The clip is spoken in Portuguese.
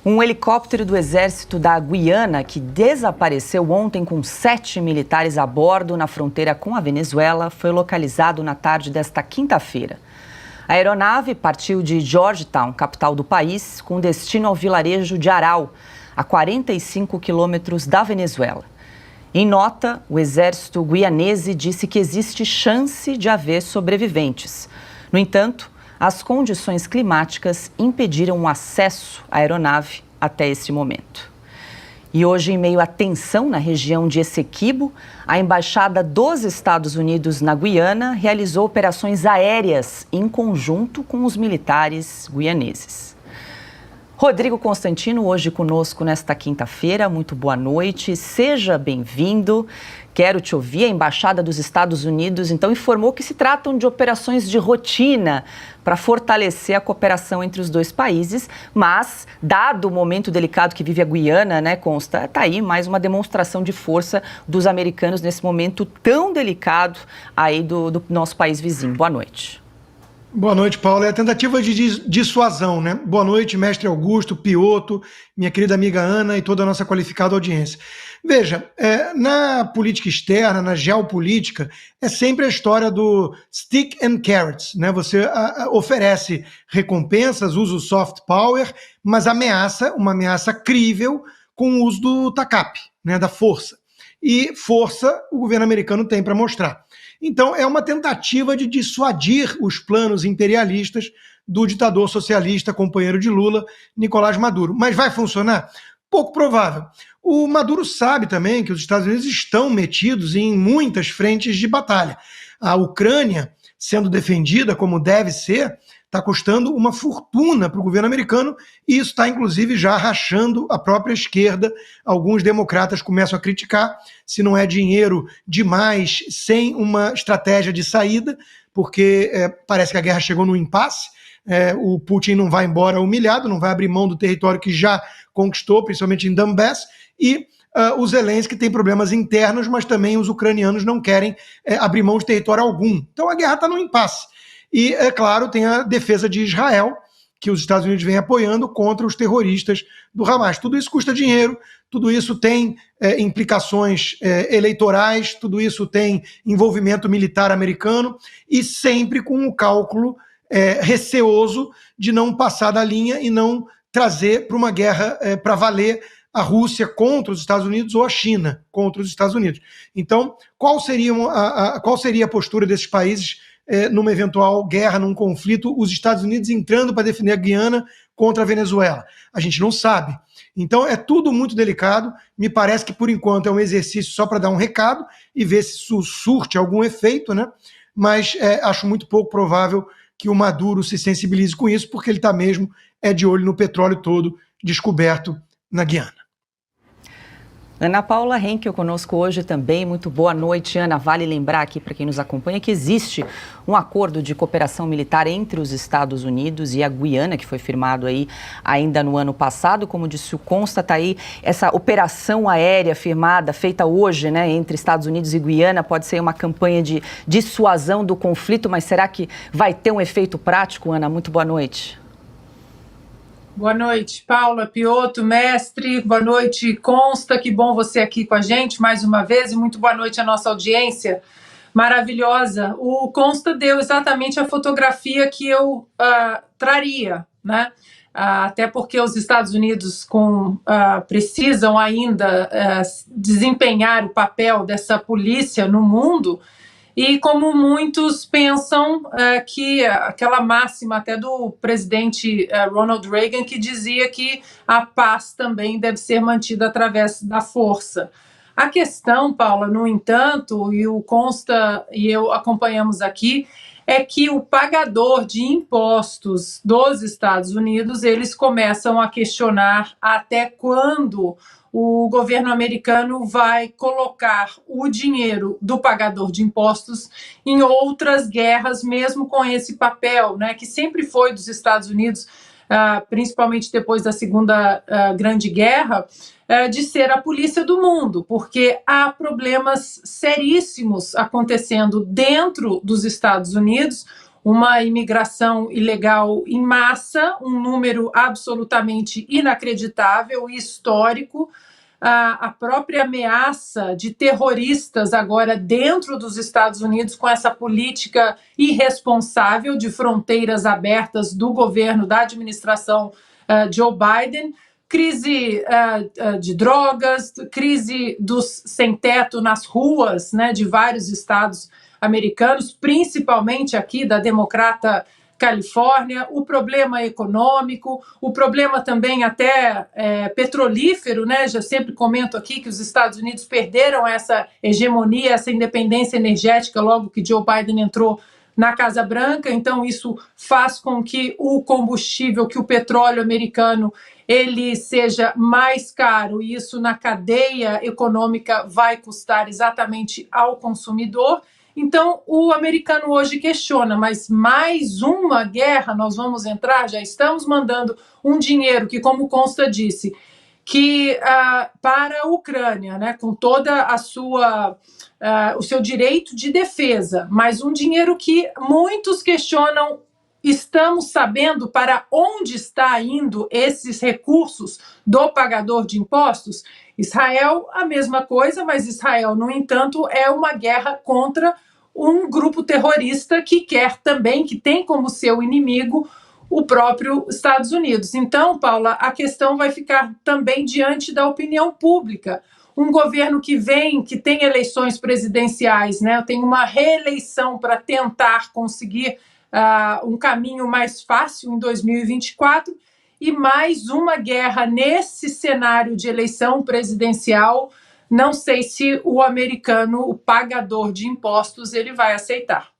Um helicóptero do exército da Guiana, que desapareceu ontem com 7 militares a bordo na fronteira com a Venezuela, foi localizado na tarde desta quinta-feira. A aeronave partiu de Georgetown, capital do país, com destino ao vilarejo de Aral, a 45 quilômetros da Venezuela. Em nota, o exército guianese disse que existe chance de haver sobreviventes. No entanto, as condições climáticas impediram o acesso à aeronave até esse momento. E hoje, em meio à tensão na região de Essequibo, a Embaixada dos Estados Unidos na Guiana realizou operações aéreas em conjunto com os militares guianeses. Rodrigo Constantino, hoje conosco nesta quinta-feira. Muito boa noite, seja bem-vindo. Quero te ouvir. A Embaixada dos Estados Unidos, então, informou que se tratam de operações de rotina para fortalecer a cooperação entre os dois países, mas, dado o momento delicado que vive a Guiana, né, Consta, está aí mais uma demonstração de força dos americanos nesse momento tão delicado aí do nosso país vizinho. Boa noite. Boa noite, Paula. É a tentativa de dissuasão, né? Boa noite, mestre Augusto, Pioto, minha querida amiga Ana e toda a nossa qualificada audiência. Veja, na política externa, na geopolítica, é sempre a história do stick and carrots, né? Você oferece recompensas, usa o soft power, mas ameaça, uma ameaça crível com o uso do TACAP, né? Da força. E força o governo americano tem para mostrar. Então, é uma tentativa de dissuadir os planos imperialistas do ditador socialista, companheiro de Lula, Nicolás Maduro. Mas vai funcionar? Pouco provável. O Maduro sabe também que os Estados Unidos estão metidos em muitas frentes de batalha. A Ucrânia, sendo defendida como deve ser, está custando uma fortuna para o governo americano e isso está, inclusive, já rachando a própria esquerda. Alguns democratas começam a criticar se não é dinheiro demais sem uma estratégia de saída, porque parece que a guerra chegou no impasse. O Putin não vai embora humilhado, não vai abrir mão do território que já conquistou, principalmente em Donbass, e o Zelensky tem problemas internos, mas também os ucranianos não querem abrir mão de território algum. Então a guerra está no impasse. E, é claro, tem a defesa de Israel, que os Estados Unidos vêm apoiando contra os terroristas do Hamas. Tudo isso custa dinheiro, tudo isso tem implicações eleitorais, tudo isso tem envolvimento militar americano e sempre com o cálculo receoso de não passar da linha e não trazer para uma guerra para valer a Rússia contra os Estados Unidos ou a China contra os Estados Unidos. Então, qual seria a postura desses países numa eventual guerra, num conflito, os Estados Unidos entrando para defender a Guiana contra a Venezuela? A gente não sabe. Então é tudo muito delicado. Me parece que por enquanto é um exercício só para dar um recado e ver se isso surte algum efeito, né? Mas acho muito pouco provável que o Maduro se sensibilize com isso, porque ele está mesmo de olho no petróleo todo descoberto na Guiana. Ana Paula Henkel conosco hoje também. Muito boa noite, Ana. Vale lembrar aqui para quem nos acompanha que existe um acordo de cooperação militar entre os Estados Unidos e a Guiana, que foi firmado aí ainda no ano passado. Como disse o Consta, tá aí essa operação aérea firmada, feita hoje, né, entre Estados Unidos e Guiana. Pode ser uma campanha de dissuasão do conflito, mas será que vai ter um efeito prático, Ana? Muito boa noite. Boa noite, Paula, Pioto, mestre. Boa noite, Consta. Que bom você aqui com a gente mais uma vez. E muito boa noite à nossa audiência maravilhosa. O Consta deu exatamente a fotografia que eu traria, né? Até porque os Estados Unidos precisam ainda desempenhar o papel dessa polícia no mundo. E como muitos pensam que aquela máxima até do presidente Ronald Reagan, que dizia que a paz também deve ser mantida através da força. A questão, Paula, no entanto, e o Consta e eu acompanhamos aqui, é que o pagador de impostos dos Estados Unidos, eles começam a questionar até quando o governo americano vai colocar o dinheiro do pagador de impostos em outras guerras, mesmo com esse papel, né, que sempre foi dos Estados Unidos, principalmente depois da Segunda Grande Guerra, de ser a polícia do mundo, porque há problemas seríssimos acontecendo dentro dos Estados Unidos, uma imigração ilegal em massa, um número absolutamente inacreditável e histórico, a própria ameaça de terroristas agora dentro dos Estados Unidos com essa política irresponsável de fronteiras abertas do governo, da administração Joe Biden, crise de drogas, crise dos sem-teto nas ruas, né, de vários estados americanos, principalmente aqui da democrata Califórnia, o problema econômico, o problema também até petrolífero, né? Já sempre comento aqui que os Estados Unidos perderam essa hegemonia, essa independência energética logo que Joe Biden entrou na Casa Branca, então isso faz com que o combustível, que o petróleo americano, ele seja mais caro, e isso na cadeia econômica vai custar exatamente ao consumidor. Então, o americano hoje questiona, mas mais uma guerra nós vamos entrar? Já estamos mandando um dinheiro que, como Consta disse, que para a Ucrânia, né, com toda a sua o seu direito de defesa, mas um dinheiro que muitos questionam. Estamos sabendo para onde está indo esses recursos do pagador de impostos? Israel, a mesma coisa, mas Israel, no entanto, é uma guerra contra um grupo terrorista que quer também, que tem como seu inimigo o próprio Estados Unidos. Então, Paula, a questão vai ficar também diante da opinião pública. Um governo que vem, que tem eleições presidenciais, né, tem uma reeleição para tentar conseguir um caminho mais fácil em 2024, e mais uma guerra nesse cenário de eleição presidencial. Não sei se o americano, o pagador de impostos, ele vai aceitar.